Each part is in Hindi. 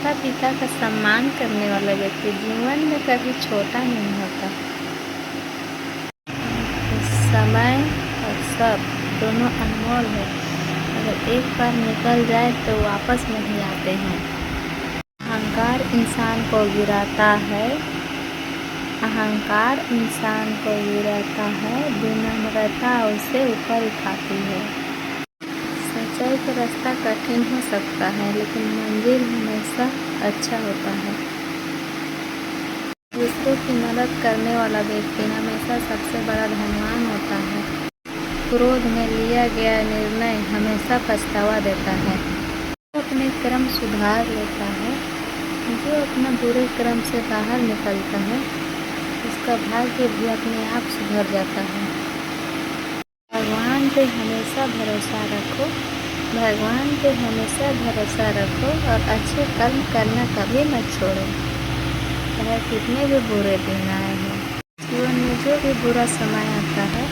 माता पिता का सम्मान करने वाला व्यक्ति जीवन में कभी छोटा नहीं होता। समय और सब दोनों अनमोल है। अगर एक बार निकल जाए तो वापस नहीं आते हैं। अहंकार इंसान को गिराता है। अहंकार इंसान को गिराता है, विनम्रता उसे ऊपर उठाती है। सच्चाई का रास्ता कठिन हो सकता है, लेकिन मंजिल हमेशा अच्छा होता है। दूसरों की मदद करने वाला व्यक्ति हमेशा सबसे बड़ा धनवान होता है। क्रोध में लिया गया निर्णय हमेशा पछतावा देता है। जो अपने कर्म सुधार लेता है, जो अपना बुरे कर्म से बाहर निकलता है, उसका भाग्य भी अपने आप सुधर जाता है। भगवान पे हमेशा भरोसा रखो। भगवान पे हमेशा भरोसा रखो और अच्छे कर्म करना कभी मत छोड़ो, चाहे कितने भी बुरे दिन आए हैं। जीवन में जो भी बुरा समय आता है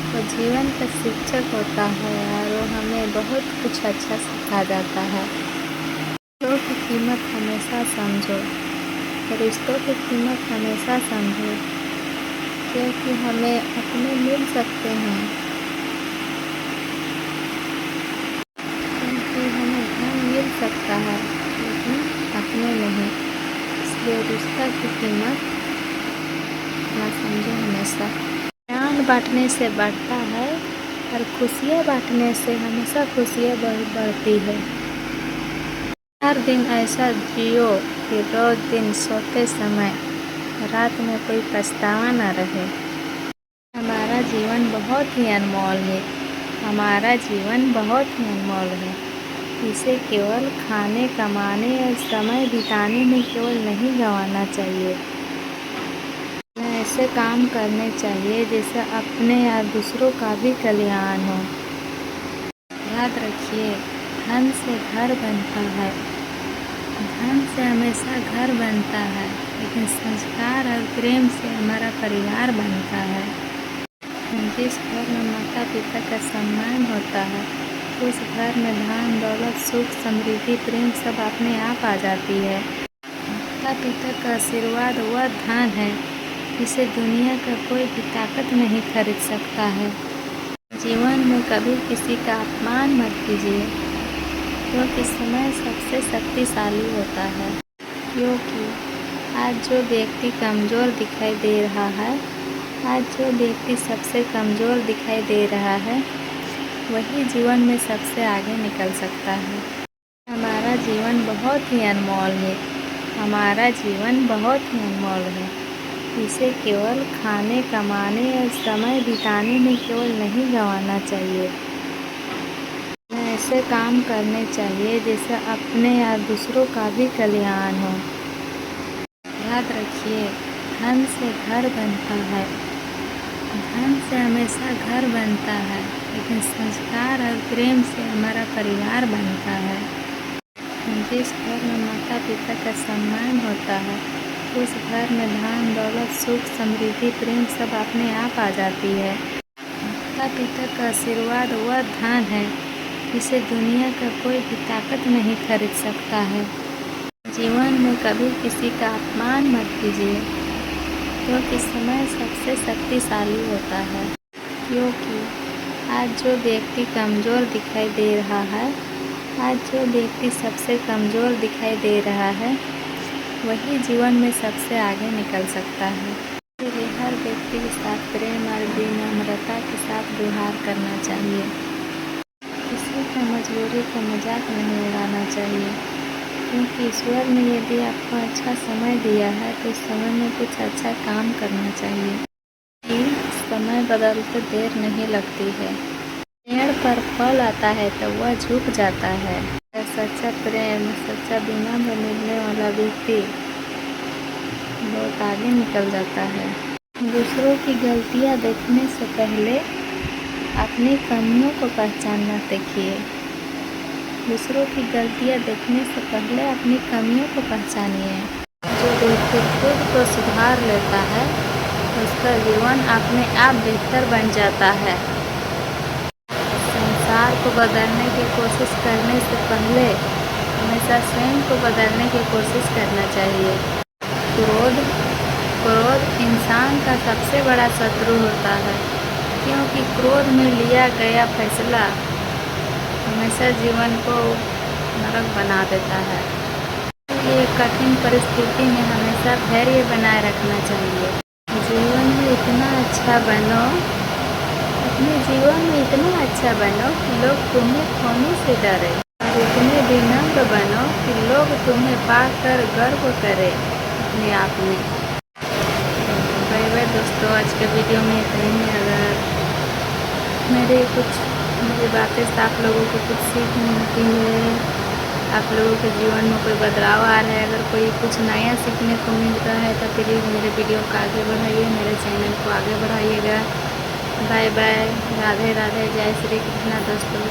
वो जीवन का शिक्षक होता है और वो हमें बहुत कुछ अच्छा सिखा जाता है। रिश्तों की कीमत हमेशा समझो। रिश्तों की कीमत हमेशा समझो, क्योंकि हमें अपने मिल सकते हैं, क्योंकि हमें धन मिल सकता है, लेकिन अपने नहीं। इसलिए रिश्ता की कीमत ना समझो हमेशा। ज्ञान बांटने से बढ़ता है और खुशियाँ बांटने से हमेशा खुशियाँ बढ़ती है। हर दिन ऐसा जियो कि रोज दिन सोते समय रात में कोई पछतावा न रहे। हमारा जीवन बहुत ही अनमोल है। हमारा जीवन बहुत ही अनमोल है। इसे केवल खाने, कमाने और समय बिताने में केवल नहीं गंवाना चाहिए। ऐसे काम करने चाहिए जिससे अपने या दूसरों का भी कल्याण हो। याद रखिए, धन से घर बनता है। धन से हमेशा घर बनता है, लेकिन संस्कार और प्रेम से हमारा परिवार बनता है। जिस घर में माता पिता का सम्मान होता है, उस घर में धन, दौलत, सुख, समृद्धि, प्रेम सब अपने आप आ जाती है। माता पिता का आशीर्वाद वह धन है जिसे दुनिया का कोई भी ताकत नहीं खरीद सकता है। जीवन में कभी किसी का अपमान मत कीजिए, क्योंकि समय सबसे शक्तिशाली होता है। क्योंकि आज जो व्यक्ति कमज़ोर दिखाई दे रहा है, आज जो व्यक्ति सबसे कमज़ोर दिखाई दे रहा है, वही जीवन में सबसे आगे निकल सकता है। हमारा जीवन बहुत ही अनमोल है। हमारा जीवन बहुत ही अनमोल है। इसे केवल खाने, कमाने और समय बिताने में केवल नहीं गंवाना चाहिए। ऐसे काम करने चाहिए जिससे अपने या दूसरों का भी कल्याण हो। याद रखिए, धन से घर बनता है। धन से हमेशा घर बनता है, लेकिन संस्कार और प्रेम से हमारा परिवार बनता है। जिस घर में माता पिता का सम्मान होता है, उस घर में धन, दौलत, सुख, समृद्धि, प्रेम सब अपने आप आ जाती है। माता पिता का आशीर्वाद वह धन है जिसे दुनिया का कोई भी ताकत नहीं खरीद सकता है। जीवन में कभी किसी का अपमान मत कीजिए, क्योंकि समय सबसे शक्तिशाली होता है। क्योंकि आज जो व्यक्ति कमज़ोर दिखाई दे रहा है, आज जो व्यक्ति सबसे कमज़ोर दिखाई दे रहा है, वही जीवन में सबसे आगे निकल सकता है। इसलिए हर व्यक्ति के साथ प्रेम और विनम्रता के साथ व्यवहार करना चाहिए। किसी का मजबूरी का मजाक नहीं उड़ाना चाहिए, क्योंकि ईश्वर ने यदि आपको अच्छा समय दिया है तो इस समय में कुछ अच्छा काम करना चाहिए। समय बदलते देर नहीं लगती है। पेड़ पर फल आता है तो वह झुक जाता है। सच्चा प्रेम, सच्चा विनम्र मिलने वाला व्यक्ति बहुत आगे निकल जाता है। दूसरों की गलतियां देखने से पहले अपनी कमियों को पहचानना सीखिए। दूसरों की गलतियां देखने से पहले अपनी कमियों को पहचानिए। जो व्यक्ति खुद को सुधार लेता है, उसका जीवन अपने आप बेहतर बन जाता है। संसार को बदलने की कोशिश करने से पहले हमेशा स्वयं को बदलने की कोशिश करना चाहिए। क्रोध इंसान का सबसे बड़ा शत्रु होता है, क्योंकि क्रोध में लिया गया फैसला हमेशा जीवन को नरक बना देता है। ये कठिन परिस्थिति में हमेशा धैर्य बनाए रखना चाहिए। जीवन में इतना अच्छा बनो, अपने जीवन में इतना अच्छा बनो कि लोग तुम्हें खोने से डरे, और इतने विनम्र बनो कि लोग तुम्हें पाकर गर्व करें अपने आप में। बाय बाय दोस्तों, आज के वीडियो में इतने ही। अगर मेरी बातें से आप लोगों को कुछ सीख मिलती है, आप लोगों के जीवन में कोई बदलाव आ रहा है, अगर कोई कुछ नया सीखने को मिल रहा है तो प्लीज़ मेरे वीडियो को आगे बढ़ाइए, मेरे चैनल को आगे बढ़ाइएगा। बाय बाय, राधे राधे, जय श्री कृष्णा दोस्तों।